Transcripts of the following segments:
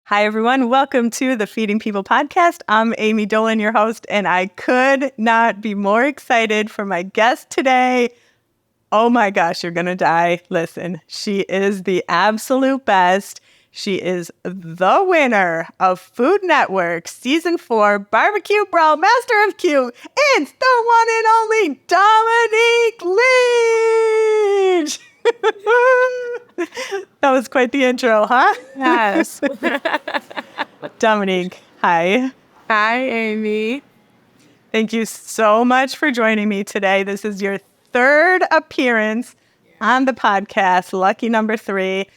Hi, everyone. Welcome to the Feeding People podcast. I'm Amy Dolan, your host, and I could not be more excited for my guest today. Oh my gosh, you're going to die. Listen, she is the absolute best. She is the winner of Food Network Season 4 BBQ Brawl Master of Q. It's the one and only Dominique Leach. That was quite the intro, huh? Yes. Dominique, hi. Hi, Amy. Thank you so much for joining me today. This is your third appearance on the podcast, lucky number 3.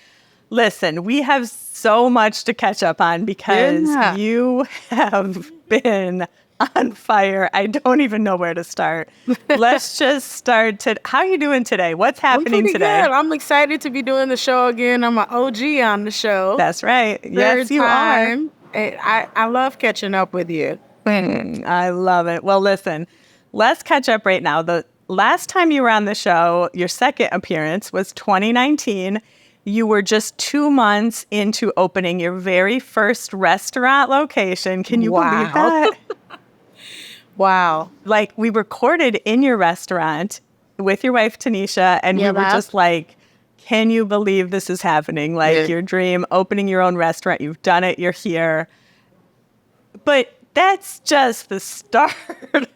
Listen, we have so much to catch up on because you have been on fire. I don't even know where to start. Let's just start. How are you doing today? What's happening today? Good. I'm excited to be doing the show again. I'm an OG on the show. That's right. Yes, you are. I love catching up with you. I love it. Well, listen, let's catch up right now. The last time you were on the show, your second appearance was 2019. You were just 2 months into opening your very first restaurant location. Can you believe that? Wow. Like, we recorded in your restaurant with your wife, Tanisha, and we were just like, can you believe this is happening? Like, your dream, opening your own restaurant. You've done it. You're here. But that's just the start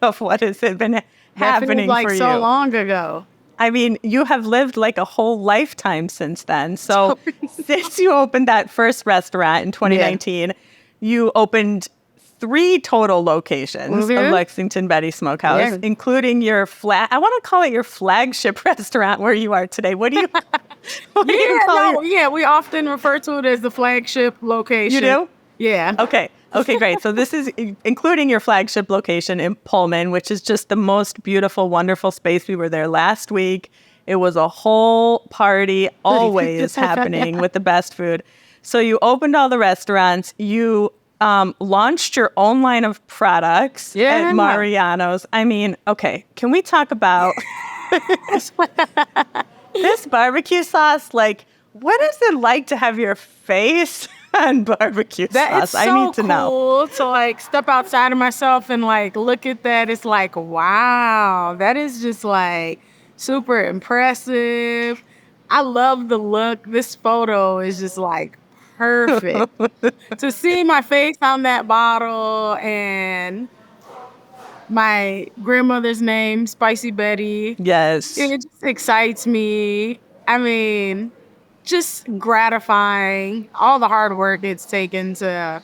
of what has been happening for you. So long ago. I mean, you have lived like a whole lifetime since then. So since you opened that first restaurant in 2019, you opened 3 total locations of Lexington Betty Smokehouse, including your I want to call it your flagship restaurant where you are today. What do you we often refer to it as the flagship location. You do? Yeah. Okay, great. So this is including your flagship location in Pullman, which is just the most beautiful, wonderful space. We were there last week. It was a whole party, always happening with the best food. So you opened all the restaurants. You launched your own line of products at Mariano's. I mean, okay, can we talk about this barbecue sauce? Like, what is it like to have your face on barbecue sauce? So I need to know. Cool to like step outside of myself and like look at that. It's like, wow, that is just like super impressive. I love the look. This photo is just like perfect. To see my face on that bottle and my grandmother's name, Spicy Betty. Yes. It just excites me. I mean, just gratifying. All the hard work it's taken to,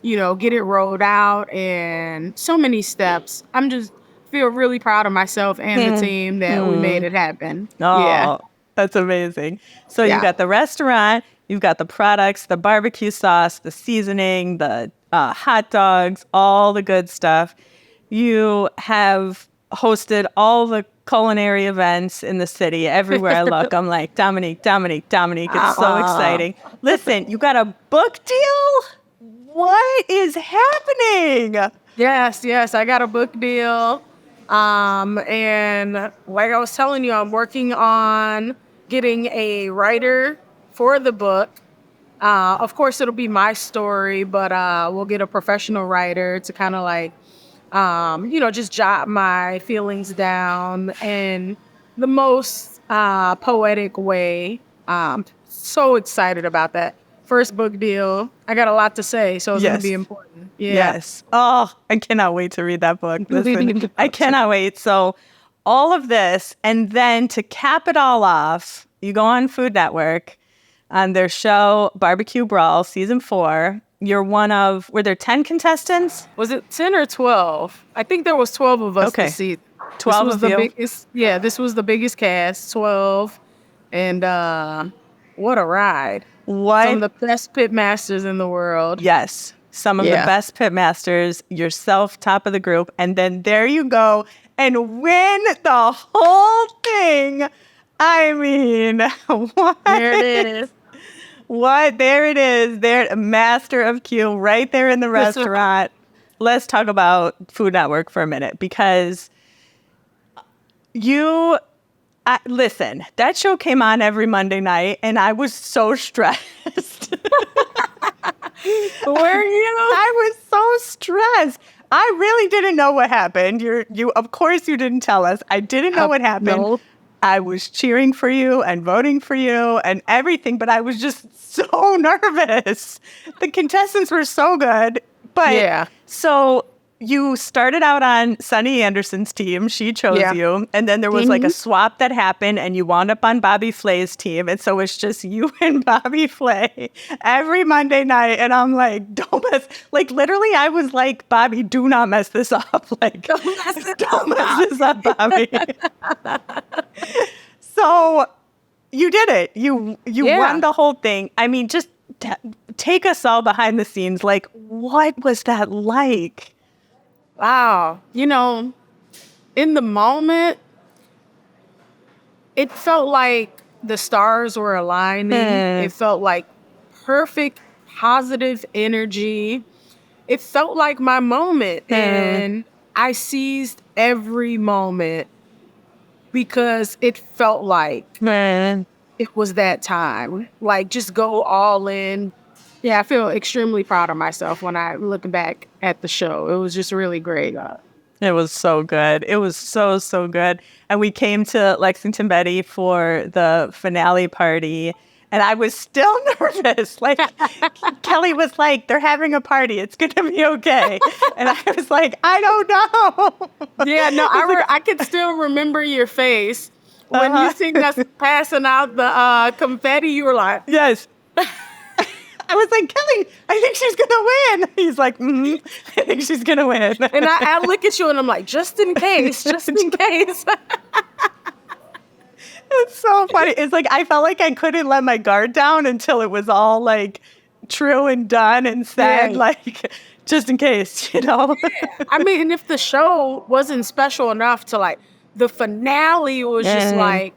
get it rolled out and so many steps. I'm just feel really proud of myself and the team that we made it happen. Oh, that's amazing. So you got the restaurant, you've got the products, the barbecue sauce, the seasoning, the hot dogs, all the good stuff. You have hosted all the culinary events in the city. Everywhere I look, I'm like, Dominique. It's so exciting. Listen, you got a book deal? What is happening? Yes, I got a book deal. And like I was telling you, I'm working on getting a writer for the book. Of course, it'll be my story, but we'll get a professional writer to kind of like, just jot my feelings down in the most poetic way. So excited about that. First book deal. I got a lot to say, so it's going to be important. Yeah. Yes. Oh, I cannot wait to read that book. Listen, I cannot wait. So all of this, and then to cap it all off, you go on Food Network on their show, BBQ Brawl, Season 4. You're one of, were there 10 contestants? Was it 10 or 12? I think there was 12 of us this season. 12 of you? This was the biggest cast, 12. And what a ride. What? Some of the best pitmasters in the world. Yes. Some of the best pitmasters, yourself, top of the group. And then there you go and win the whole thing. I mean, what? There it is. What? There it is. There, master of Q, right there in the restaurant. Let's talk about Food Network for a minute because listen, that show came on every Monday night and I was so stressed. Were you? I was so stressed. I really didn't know what happened. You of course you didn't tell us. I didn't know what happened. No. I was cheering for you and voting for you and everything, but I was just so nervous. The contestants were so good. But Yeah. so you started out on Sunny Anderson's team. She chose Yeah. you. And then there was like a swap that happened and you wound up on Bobby Flay's team. And so it's just you and Bobby Flay every Monday night. And I'm like, don't mess. Like literally I was like, Bobby, do not mess this up. Like, don't mess this up, Bobby. So you did it. You won the whole thing. I mean, just take us all behind the scenes. Like, what was that like? Wow. You know, in the moment, it felt like the stars were aligning. It felt like perfect, positive energy. It felt like my moment. And I seized every moment because it felt like it was that time. Like, just go all in. Yeah, I feel extremely proud of myself when I look back at the show. It was just really great. It was so good. It was so, so good. And we came to Lexington Betty for the finale party. And I was still nervous. Like, Kelly was like, they're having a party. It's going to be okay. And I was like, I don't know. Yeah, no, I can still remember your face. When you seen us passing out the confetti, you were like... Yes. I was like, Kelly, I think she's going to win. He's like, I think she's going to win. And I look at you and I'm like, just in case, just in case. It's so funny. It's like, I felt like I couldn't let my guard down until it was all like true and done and said, like, just in case, you know? I mean, if the show wasn't special enough to like, the finale was just like,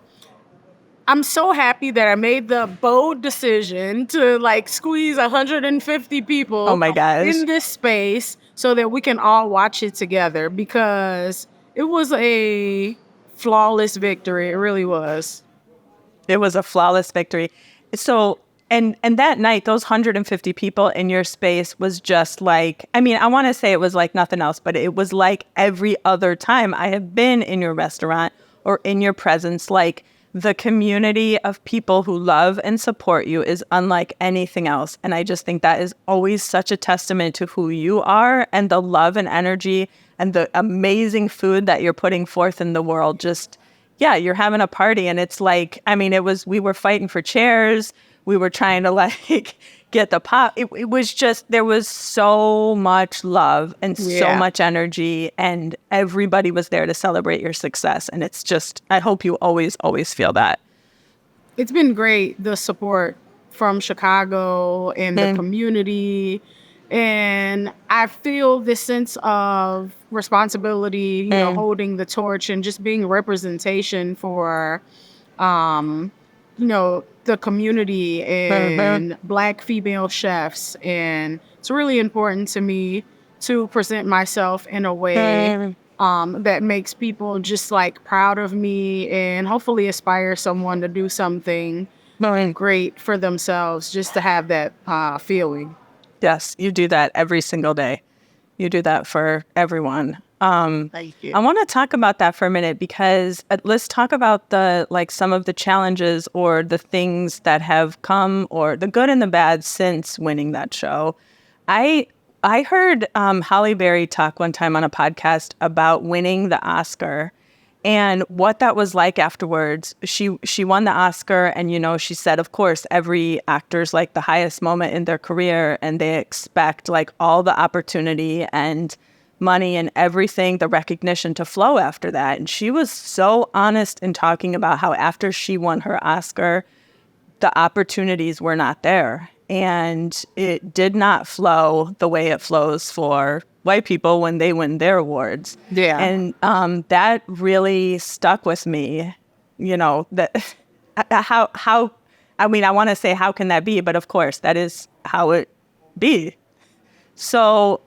I'm so happy that I made the bold decision to like squeeze 150 people oh my gosh. in this space so that we can all watch it together, because it was a flawless victory. It really was. It was a flawless victory. So, and that night, those 150 people in your space was just like, I mean, I want to say it was like nothing else, but it was like every other time I have been in your restaurant or in your presence. Like, the community of people who love and support you is unlike anything else. And I just think that is always such a testament to who you are and the love and energy and the amazing food that you're putting forth in the world. Just, yeah, you're having a party. And it's like, I mean, we were fighting for chairs. We were trying to like get the pop. It was just, there was so much love and so much energy, and everybody was there to celebrate your success. And it's just, I hope you always, always feel that. It's been great, the support from Chicago and the community. And I feel this sense of responsibility, you know, holding the torch and just being representation for, you know, the community and Black female chefs. And it's really important to me to present myself in a way that makes people just like proud of me and hopefully inspire someone to do something great for themselves, just to have that feeling. Yes, you do that every single day. You do that for everyone. Thank you. I want to talk about that for a minute, because let's talk about some of the challenges or the things that have come, or the good and the bad, since winning that show. I heard Holly Berry talk one time on a podcast about winning the Oscar and what that was like afterwards. She won the Oscar, and, you know, she said, of course, every actor's like the highest moment in their career, and they expect like all the opportunity and money and everything, the recognition to flow after that. And she was so honest in talking about how after she won her Oscar, the opportunities were not there. And it did not flow the way it flows for white people when they win their awards. Yeah. And that really stuck with me, you know, that how, I mean, I want to say, how can that be? But of course, that is how it be. So,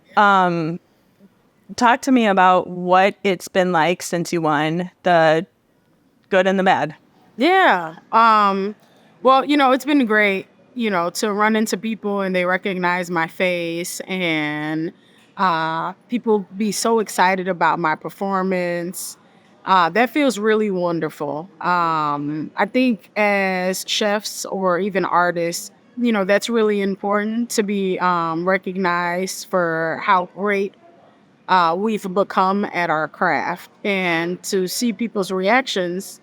talk to me about what it's been like since you won, the good and the bad. Yeah. Well, you know, it's been great. to run into people and they recognize my face and people be so excited about my performance. That feels really wonderful. I think as chefs or even artists, that's really important to be recognized for how great we've become at our craft and to see people's reactions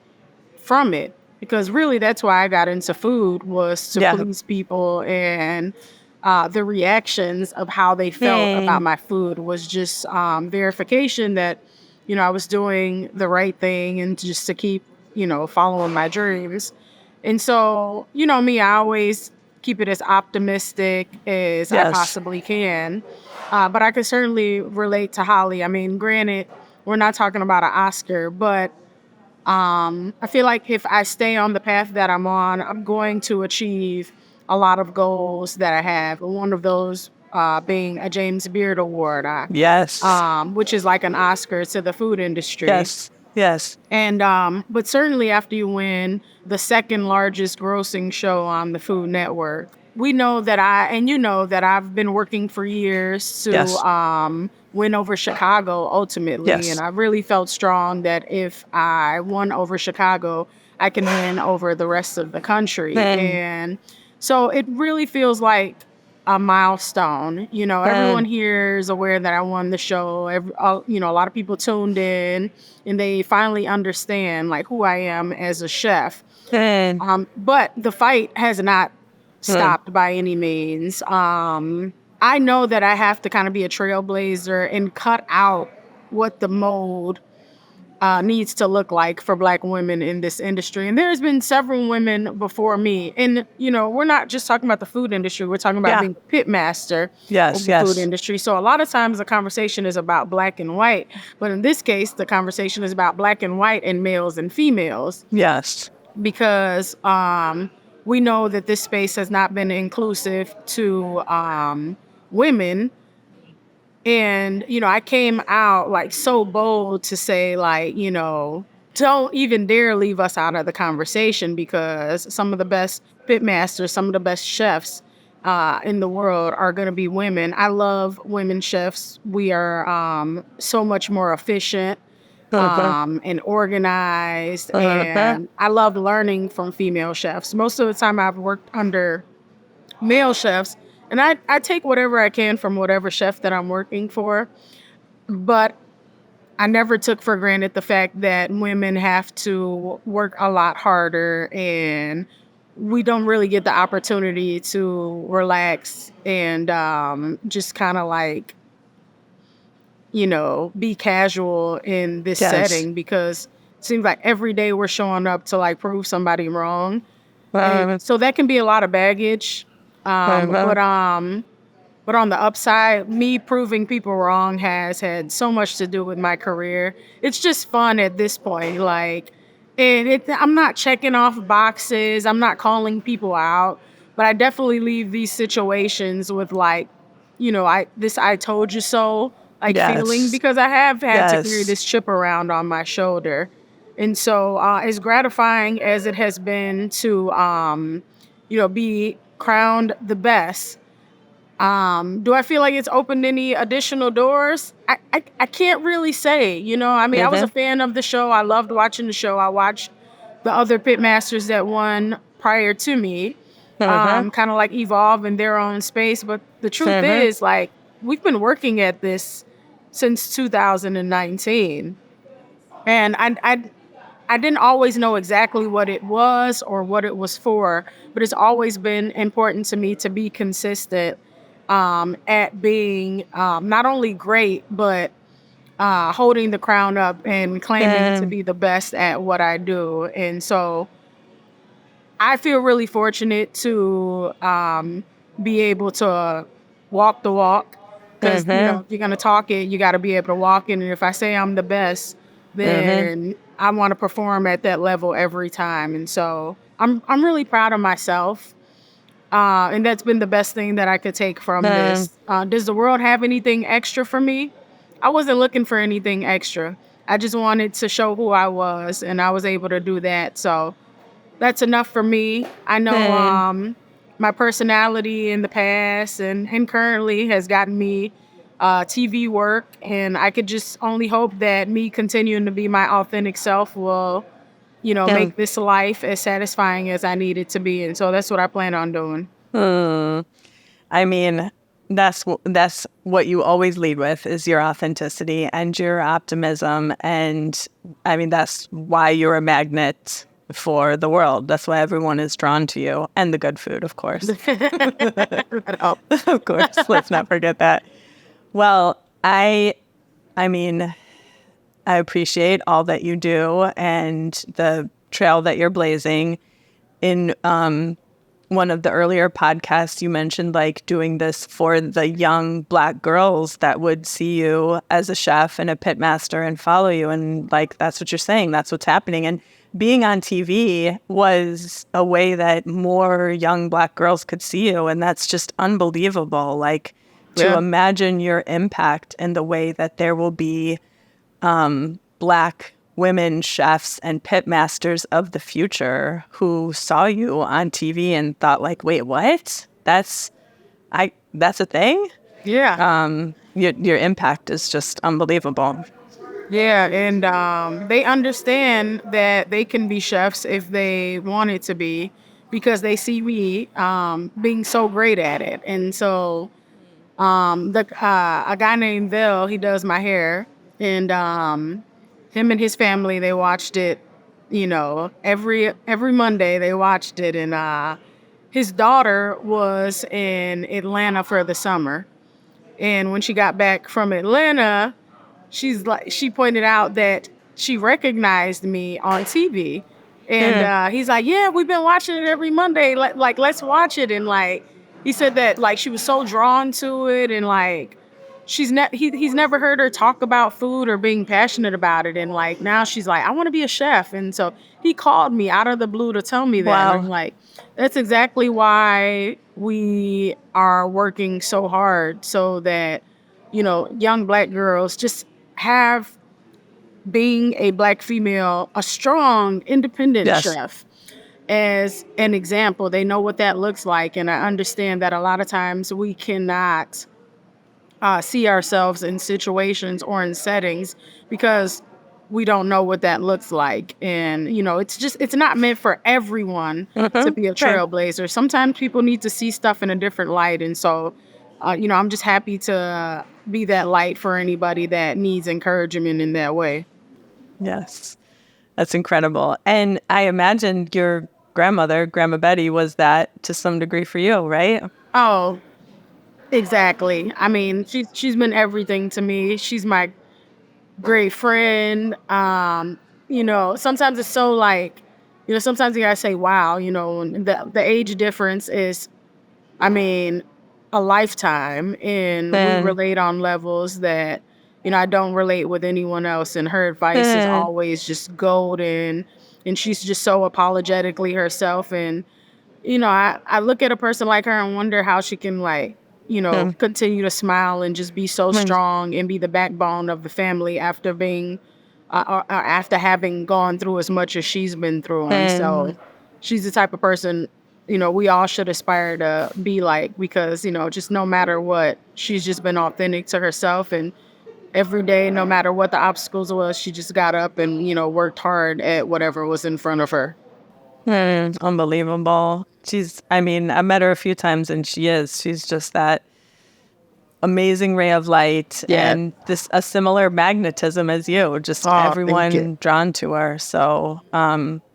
from it. Because really, that's why I got into food, was to Yeah. please people, and the reactions of how they felt about my food was just verification that I was doing the right thing, and just to keep following my dreams. And so, me, I always keep it as optimistic as I Yes. possibly can. But I could certainly relate to Holly. I mean, granted, we're not talking about an Oscar, but I feel like if I stay on the path that I'm on, I'm going to achieve a lot of goals that I have. One of those being a James Beard Award, Yes. which is like an Oscar to the food industry. Yes. Yes. And but certainly after you win the second largest grossing show on the Food Network, we know that I've been working for years to Yes. win over Chicago ultimately. And Yes. I really felt strong that if I won over Chicago, I can win over the rest of the country. And so it really feels like a milestone. Everyone here is aware that I won the show. A lot of people tuned in, and they finally understand like who I am as a chef. But the fight has not stopped by any means. I know that I have to kind of be a trailblazer and cut out what the mold needs to look like for Black women in this industry. And there's been several women before me. And, we're not just talking about the food industry. We're talking about being pitmaster of the food industry. So a lot of times the conversation is about Black and white. But in this case, the conversation is about Black and white and males and females. Yes. Because we know that this space has not been inclusive to women. And, I came out like so bold to say like, don't even dare leave us out of the conversation, because some of the best pitmasters, some of the best chefs in the world are going to be women. I love women chefs. We are so much more efficient and organized. And I love learning from female chefs. Most of the time I've worked under male chefs, and I take whatever I can from whatever chef that I'm working for. But I never took for granted the fact that women have to work a lot harder, and we don't really get the opportunity to relax and just kind of like, be casual in this setting, because it seems like every day we're showing up to like prove somebody wrong. And so that can be a lot of baggage. But on the upside, me proving people wrong has had so much to do with my career. It's just fun at this point. Like, I'm not checking off boxes. I'm not calling people out, but I definitely leave these situations with like, I told you so, like feeling, because I have had to carry this chip around on my shoulder. And so as gratifying as it has been to, be crowned the best, do I feel like it's opened any additional doors? I can't really say. I was a fan of the show. I loved watching the show. I watched the other pitmasters that won prior to me, kind of like evolve in their own space. But the truth is, like, we've been working at this since 2019. And I didn't always know exactly what it was or what it was for, but it's always been important to me to be consistent at being not only great, but holding the crown up and claiming to be the best at what I do. And so I feel really fortunate to be able to walk the walk, because if you're going to talk it, you got to be able to walk it. And if I say I'm the best, then I want to perform at that level every time. And so I'm really proud of myself. And that's been the best thing that I could take from this. Does the world have anything extra for me? I wasn't looking for anything extra. I just wanted to show who I was, and I was able to do that. So that's enough for me. I know my personality in the past and currently has gotten me TV work. And I could just only hope that me continuing to be my authentic self will, Yeah. make this life as satisfying as I need it to be. And so that's what I plan on doing. I mean, that's what you always lead with is your authenticity and your optimism. And I mean, that's why you're a magnet for the world. That's why everyone is drawn to you, and the good food, of course. Of course, let's not forget that. Well, I mean, I appreciate all that you do and the trail that you're blazing. In one of the earlier podcasts, you mentioned like doing this for the young Black girls that would see you as a chef and a pitmaster and follow you. And like, that's what you're saying. That's what's happening. And being on TV was a way that more young Black girls could see you. And that's just unbelievable. Like to imagine your impact and the way that there will be Black women chefs and pitmasters of the future who saw you on TV and thought like, wait, what? That's a thing? Yeah. Your impact is just unbelievable. Yeah, and they understand that they can be chefs if they wanted to be because they see me being so great at it. And so a guy named Bill, he does my hair, and him and his family, they watched it, every Monday they watched it. And his daughter was in Atlanta for the summer. And when she got back from Atlanta, she pointed out that she recognized me on TV. And he's like, yeah, we've been watching it every Monday. Let's watch it. And like, he said that like she was so drawn to it, and like he's never heard her talk about food or being passionate about it. And like now she's like, I want to be a chef. And so he called me out of the blue to tell me that. Wow. And I'm like, that's exactly why we are working so hard so that, young Black girls just have being a Black female, a strong, independent chef as an example. They know what that looks like. And I understand that a lot of times we cannot see ourselves in situations or in settings because we don't know what that looks like. And, it's not meant for everyone to be a trailblazer. Sometimes people need to see stuff in a different light. And so, I'm just happy to be that light for anybody that needs encouragement in that way. Yes, that's incredible. And I imagine your grandmother, Grandma Betty, was that to some degree for you, right? Oh, exactly. I mean, she's been everything to me. She's my great friend. Sometimes it's so like, sometimes you gotta say, wow, and the age difference is, I mean, a lifetime, and we relate on levels that, I don't relate with anyone else. And her advice is always just golden, and she's just so apologetically herself. And, I look at a person like her and wonder how she can like, continue to smile and just be so strong and be the backbone of the family after being, or after having gone through as much as she's been through. And so she's the type of person, we all should aspire to be like, because, just no matter what, she's just been authentic to herself. And every day, no matter what the obstacles was, she just got up and, worked hard at whatever was in front of her. Unbelievable. I met her a few times, and she's just that amazing ray of light and a similar magnetism as you, just everyone drawn to her. So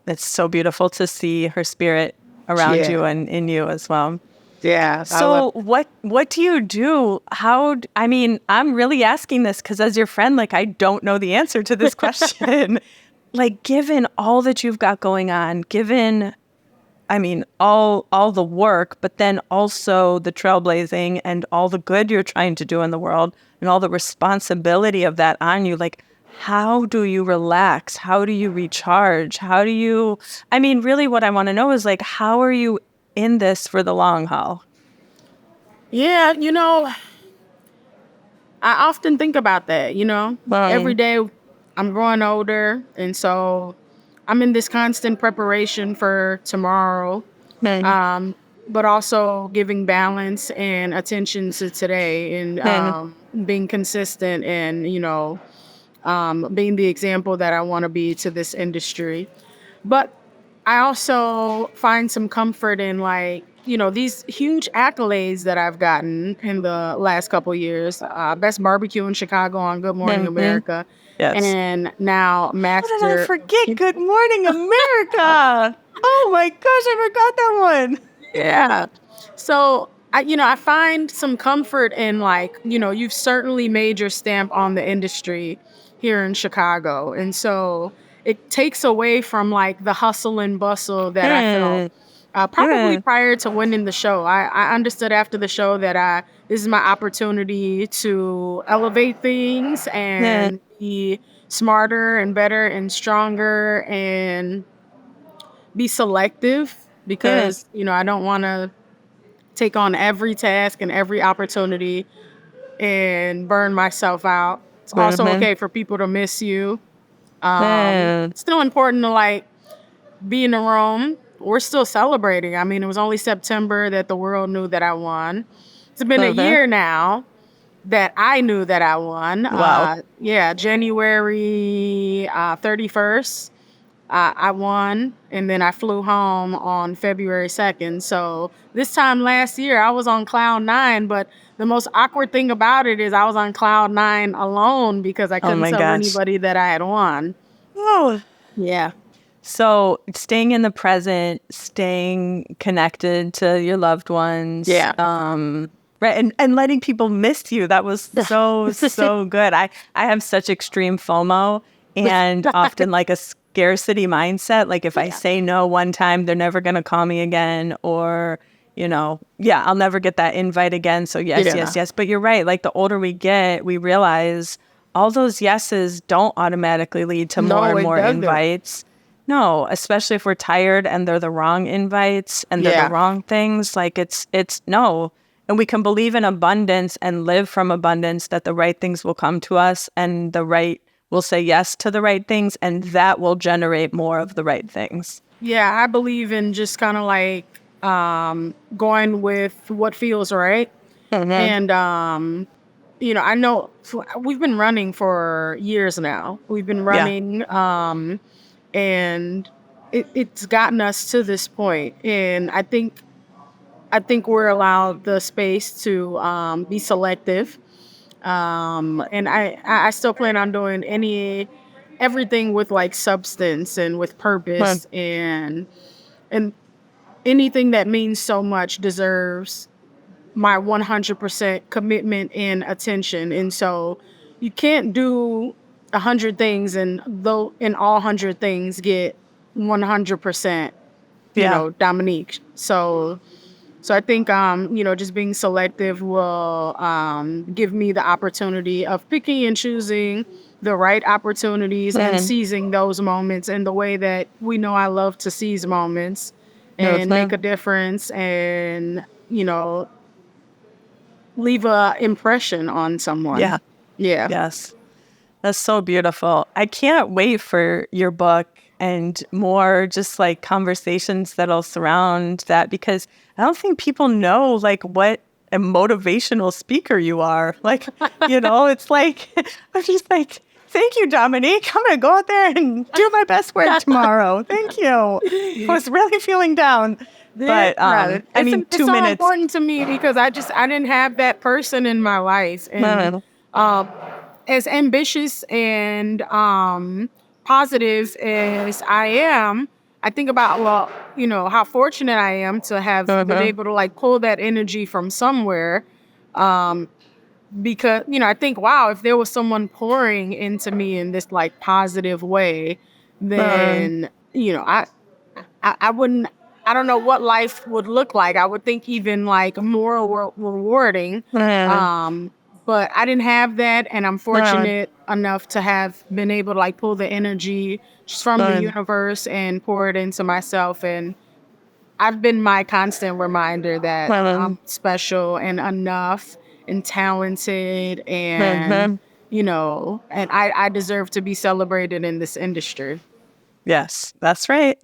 it's so beautiful to see her spirit around you and in you as well. Yeah. So what do you do? I'm really asking this because as your friend, like, I don't know the answer to this question. Like, given all that you've got going on, all the work, but then also the trailblazing and all the good you're trying to do in the world and all the responsibility of that on you, like, how do you relax? How do you recharge? Really what I want to know is, like, how are you in this for the long haul? Yeah, I often think about that, every day I'm growing older. And so I'm in this constant preparation for tomorrow. but also giving balance and attention to today, and being consistent, and being the example that I want to be to this industry. But I also find some comfort in, like, these huge accolades that I've gotten in the last couple years. Best barbecue in Chicago on Good Morning America. Yes. And now How did I Master. forget Good Morning America? Oh my gosh, I forgot that one. Yeah. So I find some comfort in, like, you've certainly made your stamp on the industry here in Chicago. And so it takes away from, like, the hustle and bustle that I felt probably prior to winning the show. I understood after the show that this is my opportunity to elevate things and be smarter and better and stronger and be selective, because, I don't want to take on every task and every opportunity and burn myself out. It's also okay for people to miss you. It's still important to, like, be in the room. We're still celebrating. I mean, it was only September that the world knew that I won. It's been a year now that I knew that I won. Wow. January 31st. I won, and then I flew home on February 2nd. So this time last year, I was on cloud nine, but the most awkward thing about it is I was on cloud nine alone because I couldn't tell anybody that I had won. Oh. Yeah. So staying in the present, staying connected to your loved ones. Yeah. Right. And letting people miss you. That was so good. I have such extreme FOMO and often, like, a scarcity mindset. Like, if I say no one time, they're never going to call me again, or, I'll never get that invite again. So yes. But you're right. Like, the older we get, we realize all those yeses don't automatically lead to more and more invites. No, especially if we're tired and they're the wrong invites and they're the wrong things. Like, it's no. And we can believe in abundance and live from abundance, that the right things will come to us, and we'll say yes to the right things, and that will generate more of the right things. Yeah, I believe in just kind of, like, going with what feels right. And, I know we've been running for years now. We've been running, and it's gotten us to this point. And I think we're allowed the space to be selective. And I still plan on doing everything with, like, substance and with purpose, and anything that means so much deserves my 100% commitment and attention. And so you can't do 100 things and all 100 things get 100%, Dominique. So I think, just being selective will give me the opportunity of picking and choosing the right opportunities and seizing those moments in the way that we know I love to seize moments and make a difference and, leave a impression on someone. Yeah. Yes. That's so beautiful. I can't wait for your book and more just, like, conversations that'll surround that, because I don't think people know, like, what a motivational speaker you are. Like, it's like, I'm just like, thank you, Dominique. I'm going to go out there and do my best work tomorrow. Thank you. I was really feeling down. But, it's 2 so minutes. important to me because I didn't have that person in my life. And as ambitious and positive as I am, I think about, how fortunate I am to have been able to, like, pull that energy from somewhere. Because, I think, wow, if there was someone pouring into me in this, like, positive way, then, I wouldn't, I don't know what life would look like. I would think even, like, more rewarding. But I didn't have that, and I'm fortunate enough to have been able to, like, pull the energy just from the universe and pour it into myself. And I've been my constant reminder that I'm special and enough and talented and, and I deserve to be celebrated in this industry. Yes, that's right.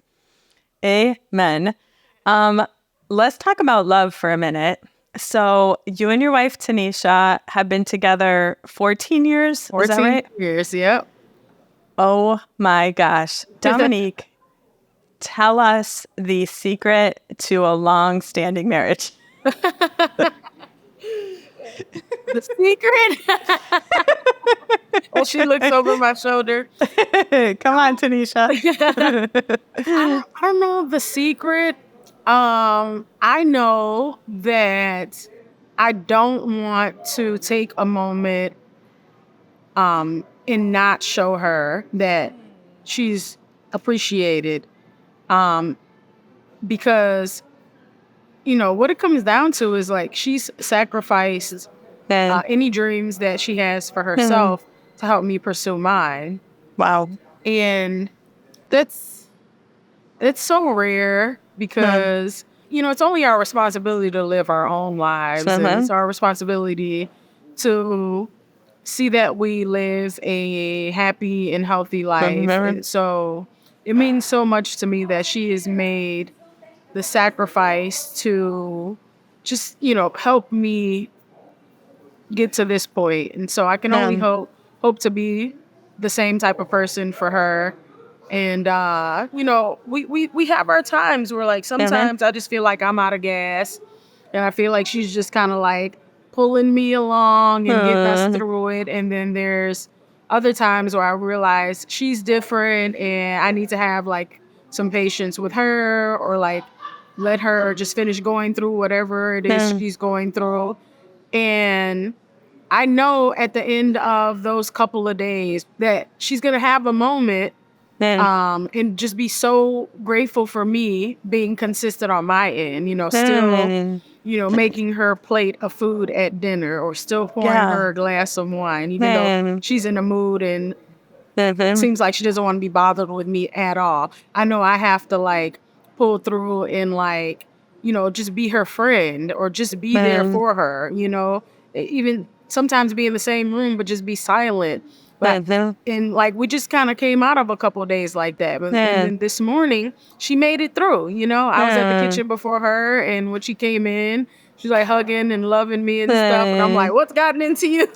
Amen. let's talk about love for a minute. So you and your wife, Tanisha, have been together 14 years. Is that 14 right? years, yep. Oh my gosh. Dominique, tell us the secret to a long-standing marriage. The secret? Oh, she looks over my shoulder. Come on, Tanisha. I don't know the secret. I know that I don't want to take a moment and not show her that she's appreciated. Because, what it comes down to is like she's sacrificed And any dreams that she has for herself to help me pursue mine. wow. And that's it's so rare because, it's only our responsibility to live our own lives. And it's our responsibility to see that we live a happy and healthy life. And so it means so much to me that she has made the sacrifice to just, help me get to this point. And so I can only hope to be the same type of person for her. And we have our times where like sometimes I just feel like I'm out of gas, and I feel like she's just kind of like pulling me along and getting us through it. And then there's other times where I realize she's different and I need to have like some patience with her, or like let her just finish going through whatever it is she's going through. And I know at the end of those couple of days that she's going to have a moment and just be so grateful for me being consistent on my end, still, making her plate of food at dinner, or still pouring her a glass of wine, even though she's in the mood and it seems like she doesn't want to be bothered with me at all. I know I have to like pull through and like, just be her friend, or just be there for her, even sometimes be in the same room, but just be silent. But and like we just kind of came out of a couple of days like that. But and then this morning she made it through. I was at the kitchen before her, and when she came in, she's like hugging and loving me and stuff. And I'm like, what's gotten into you?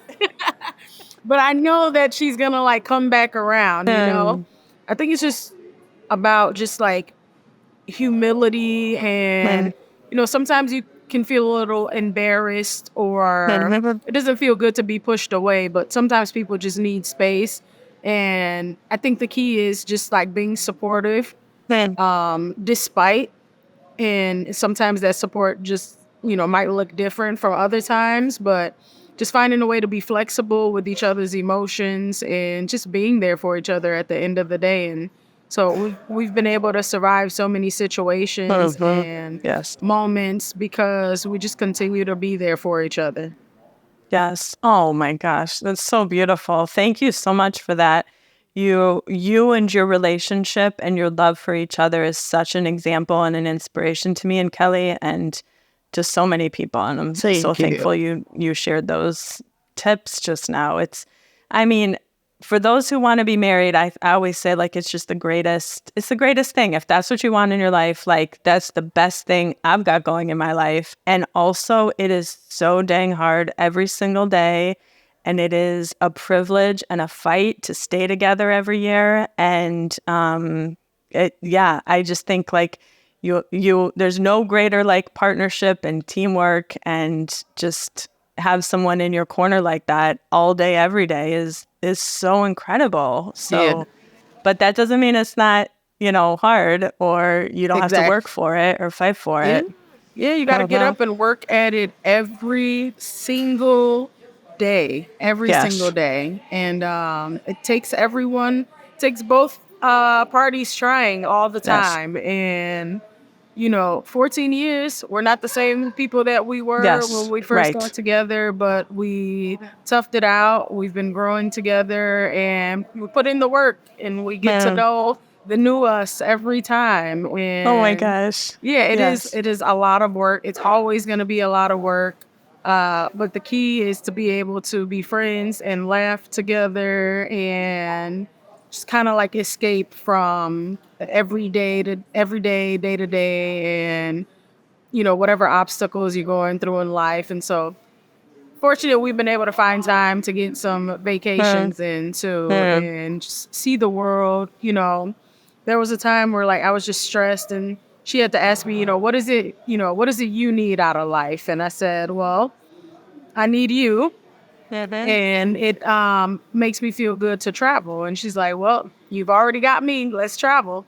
But I know that she's gonna like come back around. I think it's just about just like humility, and sometimes you can feel a little embarrassed, or it doesn't feel good to be pushed away, but sometimes people just need space. And I think the key is just like being supportive, despite, and sometimes that support just, might look different from other times, but just finding a way to be flexible with each other's emotions and just being there for each other at the end of the day. And so we've been able to survive so many situations and moments because we just continue to be there for each other. Yes. Oh my gosh, that's so beautiful. Thank you so much for that. You and your relationship and your love for each other is such an example and an inspiration to me and Kelly, and just so many people. And I'm so thankful you shared those tips just now. For those who want to be married, I always say like it's the greatest thing. If that's what you want in your life, like that's the best thing I've got going in my life. And also it is so dang hard every single day. And it is a privilege and a fight to stay together every year. And I just think like you there's no greater like partnership and teamwork, and just have someone in your corner like that all day, every day is so incredible. So, but that doesn't mean it's not, hard, or you don't have to work for it or fight for it. Yeah, you got to get up and work at it every single day, single day. And it takes both parties trying all the time. And 14 years, we're not the same people that we were when we first got together, but we toughed it out. We've been growing together, and we put in the work, and we get to know the new us every time. And oh my gosh. Yeah, it is a lot of work. It's always going to be a lot of work. But the key is to be able to be friends and laugh together, and just kind of like escape from day to day, and whatever obstacles you're going through in life. And so fortunately, we've been able to find time to get some vacations and just see the world. There was a time where like I was just stressed and she had to ask me, what is it you need out of life? And I said, well, I need you. And it makes me feel good to travel. And she's like, well, you've already got me. Let's travel.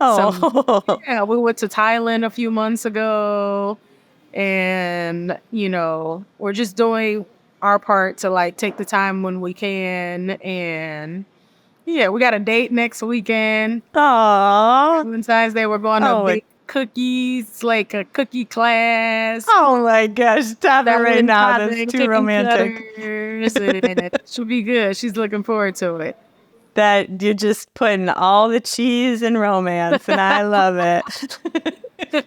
Oh, So, yeah, we went to Thailand a few months ago. And, we're just doing our part to like take the time when we can. And yeah, we got a date next weekend. Aw. Valentine's Day, we're going to bake cookies, like a cookie class. Oh my gosh, stop it right now. That's too romantic. She'll be good. She's looking forward to it. That you're just putting all the cheese and romance, and I love it.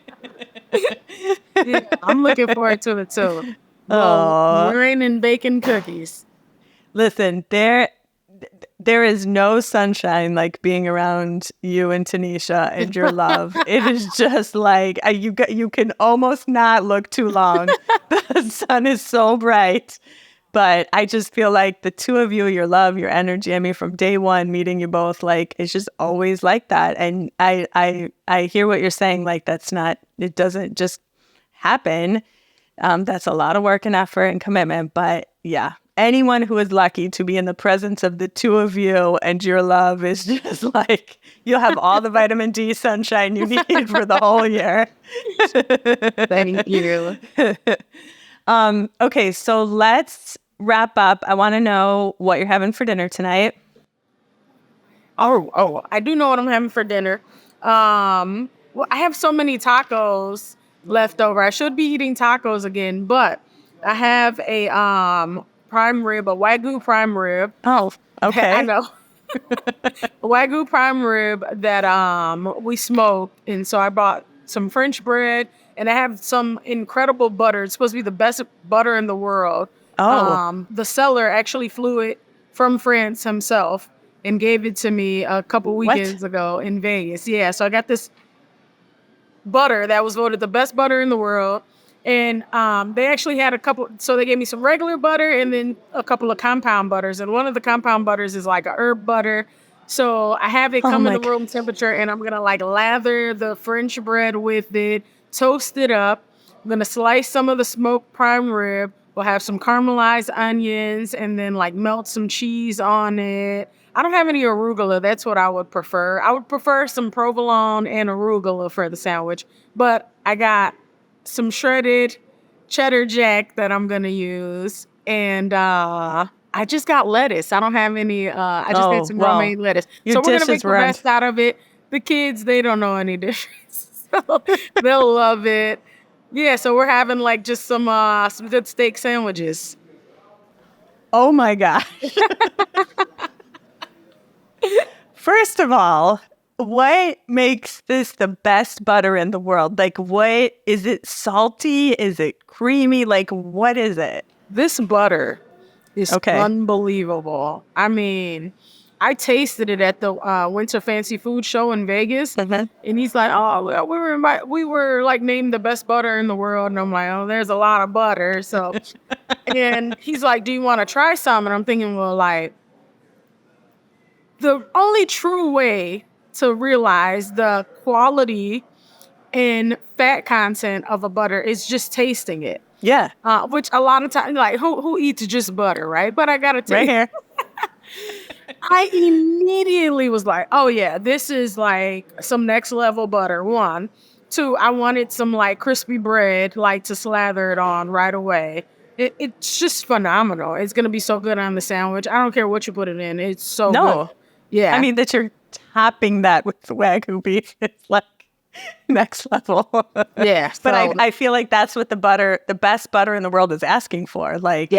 Yeah, I'm looking forward to it too. Rain and baking cookies. Listen, there is no sunshine like being around you and Tanisha and your love. It is just like you can almost not look too long. The sun is so bright. But I just feel like the two of you, your love, your energy, I mean, from day one, meeting you both, like, it's just always like that. And I hear what you're saying, like, it doesn't just happen. That's a lot of work and effort and commitment. But yeah, anyone who is lucky to be in the presence of the two of you and your love is just like, you'll have all the vitamin D sunshine you need for the whole year. Thank you. Okay, so let's wrap up. I want to know what you're having for dinner tonight. Oh, I do know what I'm having for dinner. Well, I have so many tacos left over. I should be eating tacos again, but I have a prime rib, a Wagyu prime rib. Oh, okay. I know. A Wagyu prime rib that we smoked, and so I bought some French bread, and I have some incredible butter. It's supposed to be the best butter in the world. Oh. The seller actually flew it from France himself and gave it to me a couple weekends ago in Vegas. Yeah, so I got this butter that was voted the best butter in the world. And they actually had a couple, so they gave me some regular butter and then a couple of compound butters. And one of the compound butters is like a herb butter. So I have it come in the room temperature, and I'm going to like lather the French bread with it, toast it up. I'm going to slice some of the smoked prime rib. We'll have some caramelized onions and then like melt some cheese on it. I don't have any arugula. That's what I would prefer. I would prefer some provolone and arugula for the sandwich. But I got some shredded cheddar jack that I'm going to use. And I just got lettuce. I don't have any. I just had some romaine lettuce. So we're going to make the best out of it. The kids, they don't know any difference. So they'll love it. Yeah, so we're having like just some good steak sandwiches. Oh my gosh. First of all, what makes this the best butter in the world? Like, what is it? Salty? Is it creamy? Like, what is it? This butter is unbelievable. I mean, I tasted it at the Winter Fancy Food Show in Vegas, and he's like, "Oh, well, we were like named the best butter in the world," and I'm like, "Oh, there's a lot of butter." So, and he's like, "Do you want to try some?" And I'm thinking, well, like, the only true way to realize the quality and fat content of a butter is just tasting it. Yeah. Which a lot of times, like, who eats just butter, right? But I gotta tell you. Right here. I immediately was like, oh yeah, this is like some next level butter. 1, 2, I wanted some like crispy bread, like to slather it on right away. It's just phenomenal. It's going to be so good on the sandwich. I don't care what you put it in. It's so good. Yeah. I mean, that you're topping that with the Wagyu beef. It's like next level. Yeah. But I feel like that's what the best butter in the world is asking for. Like,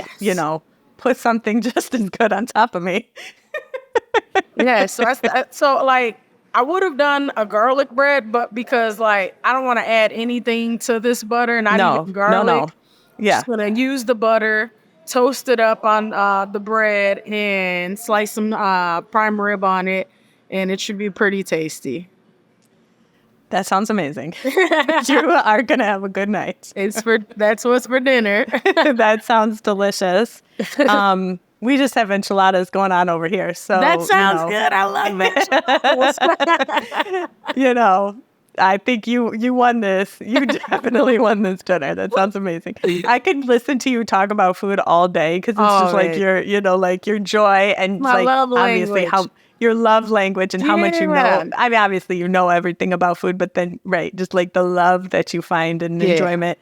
put something just as good on top of me. Yeah, so like I would have done a garlic bread, but because like I don't want to add anything to this butter, not even garlic. No. Yeah, just gonna use the butter, toast it up on the bread, and slice some prime rib on it, and it should be pretty tasty. That sounds amazing. You are going to have a good night. That's what's for dinner. That sounds delicious. We just have enchiladas going on over here. So That sounds good. I love it. I think you won this. You definitely won this dinner. That sounds amazing. I could listen to you talk about food all day because it's just like your, like your joy and My like love obviously language. how your love language and how much you know. I mean, obviously you know everything about food, but then just like the love that you find and enjoyment.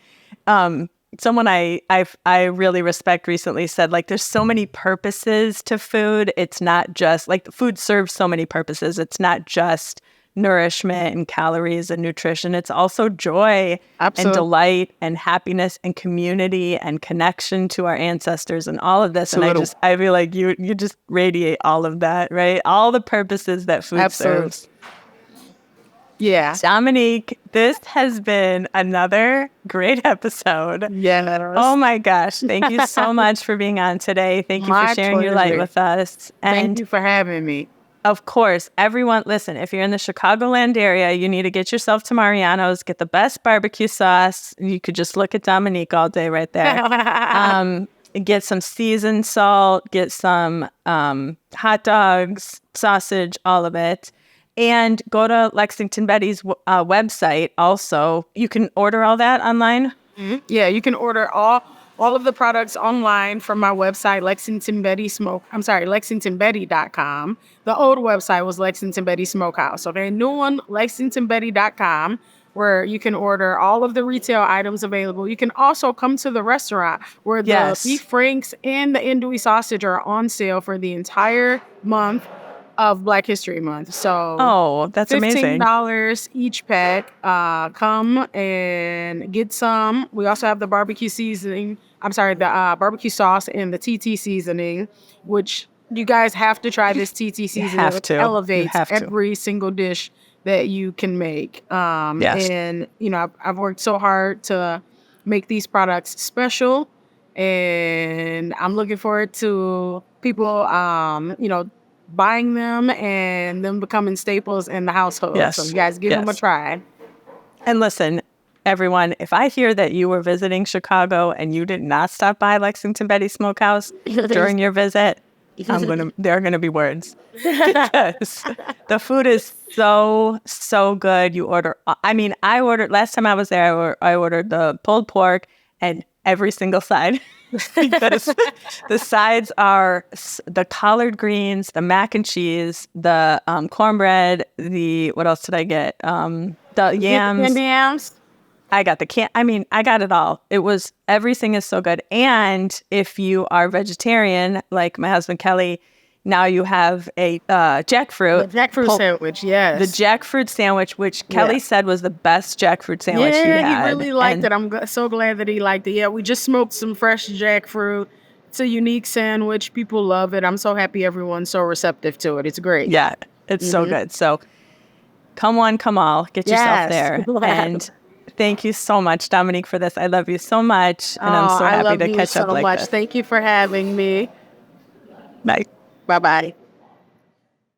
Someone I really respect recently said, like, there's so many purposes to food. It's not just like food serves so many purposes. It's not just nourishment and calories and nutrition. It's also joy and delight and happiness and community and connection to our ancestors and all of this. And I feel like you just radiate all of that, right? All the purposes that food serves. Yeah. Dominique, this has been another great episode. Yeah. Oh my gosh. Thank you so much for being on today. Thank you for sharing your light with us. And thank you for having me. of course, everyone, listen, if you're in the Chicagoland area, you need to get yourself to Mariano's, get the best barbecue sauce. You could just look at Dominique all day right there. Get some seasoned salt, get some hot dogs, sausage, all of it. And go to Lexington Betty's website also. You can order all that online? Mm-hmm. Yeah, you can order all of the products online from my website, LexingtonBetty.com. The old website was Lexington Betty Smokehouse. So the new one, LexingtonBetty.com, where you can order all of the retail items available. You can also come to the restaurant where the beef franks and the andouille sausage are on sale for the entire month of Black History Month. So that's amazing. $15 each pack. Come and get some. We also have the barbecue seasoning. The barbecue sauce and the TT seasoning, which you guys have to try this TT seasoning. It elevates every single dish that you can make. And, I've worked so hard to make these products special, and I'm looking forward to people, buying them and them becoming staples in the household. Yes. So you guys give them a try. And listen, everyone, if I hear that you were visiting Chicago and you did not stop by Lexington Betty Smokehouse during your visit, there are gonna be words. Because the food is so good. I ordered last time I was there. I ordered the pulled pork and every single side. Because the sides are the collard greens, the mac and cheese, the cornbread, what else did I get? The yams. I got I got it all. Everything is so good. And if you are vegetarian, like my husband Kelly, now you have a jackfruit. The jackfruit sandwich, yes. The jackfruit sandwich, which Kelly said was the best jackfruit sandwich he had. Yeah, he really liked it. I'm so glad that he liked it. Yeah, we just smoked some fresh jackfruit. It's a unique sandwich. People love it. I'm so happy everyone's so receptive to it. It's great. Yeah, it's so good. So come one, come all. Get yourself there. And thank you so much, Dominique, for this. I love you so much. And I'm so happy to catch up like this. Thank you for having me. Bye. Bye-bye.